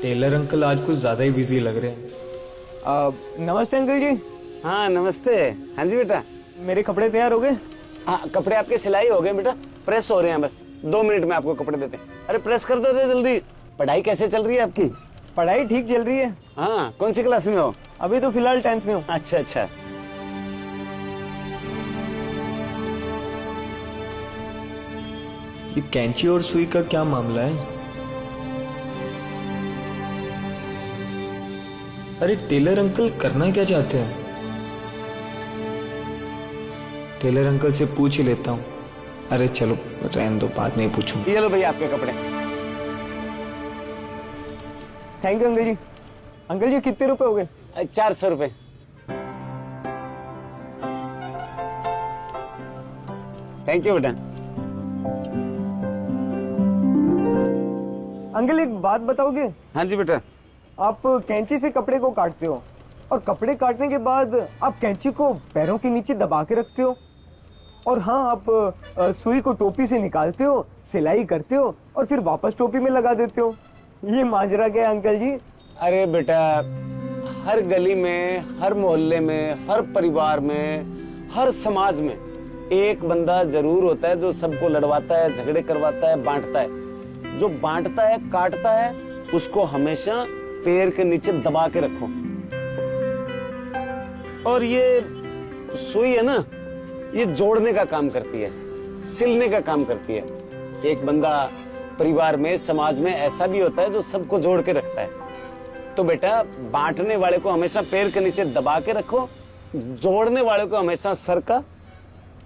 Taylor uncle आज कुछ ज्यादा ही बिजी लग रहे हैं। नमस्ते अंकल जी। हाँ नमस्ते। हाँ जी बेटा। मेरे कपड़े तैयार हो गए? हाँ कपड़े आपके सिलाई हो गए बेटा, प्रेस हो रहे हैं, बस 2 मिनट में आपको कपड़े देते हैं। अरे प्रेस कर दो रे जल्दी। पढ़ाई कैसे चल रही है आपकी? पढ़ाई ठीक चल रही है। हाँ कौन सी क्लास में हो? अभी तो फिलहाल 10th में हूँ। अच्छा अच्छा। ये कैंची और सुई का क्या मामला है? अरे टेलर अंकल करना क्या चाहते हैं? टेलर अंकल से पूछ ही लेता हूँ। अरे चलो रहने दो, बाद में पूछूंगा। ये लो भैया आपके कपड़े। Thank you uncle ji. Uncle ji कितने रुपए हो गए? 400 रुपए। थैंक यू बेटा। अंकल एक बात बताओगे? हाँ जी बेटा। आप कैंची से कपड़े को काटते हो और कपड़े काटने के बाद आप कैंची को पैरों के नीचे दबा के रखते हो, और हाँ आप सुई को टोपी से निकालते हो, सिलाई करते हो और फिर वापस टोपी में लगा देते हो। ये माजरा क्या है अंकल जी? अरे बेटा, हर गली में, हर मोहल्ले में, हर परिवार में, हर समाज में एक बंदा जरूर होता है जो सबको लड़वाता है, झगड़े करवाता है, बांटता है। जो बांटता है, काटता है, उसको हमेशा पैर के नीचे दबा के रखो। और ये सुई है ना, ये जोड़ने का काम करती है, सिलने का काम करती है। एक बंदा परिवार में, समाज में ऐसा भी होता है जो सबको जोड़ के रखता है। तो बेटा बांटने वाले को हमेशा पैर के नीचे दबा के रखो, जोड़ने वाले को हमेशा सर का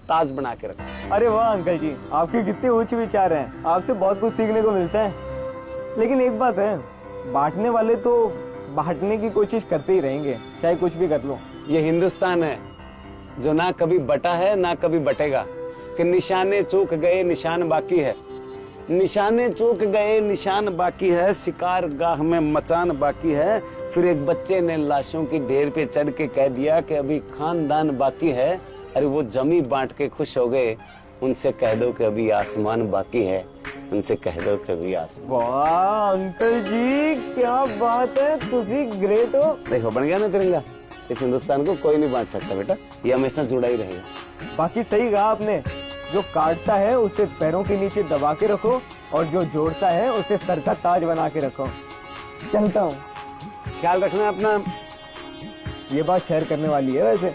ताज बना के रखो। अरे वाह अंकल जी, आपके कितने उच्च विचार हैं। आपसे बहुत कुछ सीखने को मिलता है। लेकिन एक बात है, बांटने वाले तो बांटने की कोशिश करते ही रहेंगे, चाहे कुछ भी कर लो। ये हिंदुस्तान है जो ना कभी बटा है ना कभी बटेगा, कि निशाने चूक गए निशान बाकी है, निशाने चूक गए निशान बाकी है, शिकार गाह में मचान बाकी है। फिर एक बच्चे ने लाशों की ढेर पे चढ़ के कह दिया कि अभी खानदान बाकी है। अरे वो जमी बांट के खुश हो गए, उनसे कह दो कि अभी आसमान बाकी है, उनसे कह दो कि अभी आसमान। वाह अंकल जी क्या बात है, तुसी ग्रेट हो। देखो बन गया ना तिरंगा। इस हिंदुस्तान को कोई नहीं बांट सकता बेटा, ये हमेशा जुड़ा ही रहेगा। बाकी सही कहा आपने, जो काटता है उसे पैरों के नीचे दबा के रखो और जो जोड़ता है उसे सर का ताज बना के रखो। चलता हूँ। ख्याल रखना अपना। ये बात शेयर करने वाली है वैसे।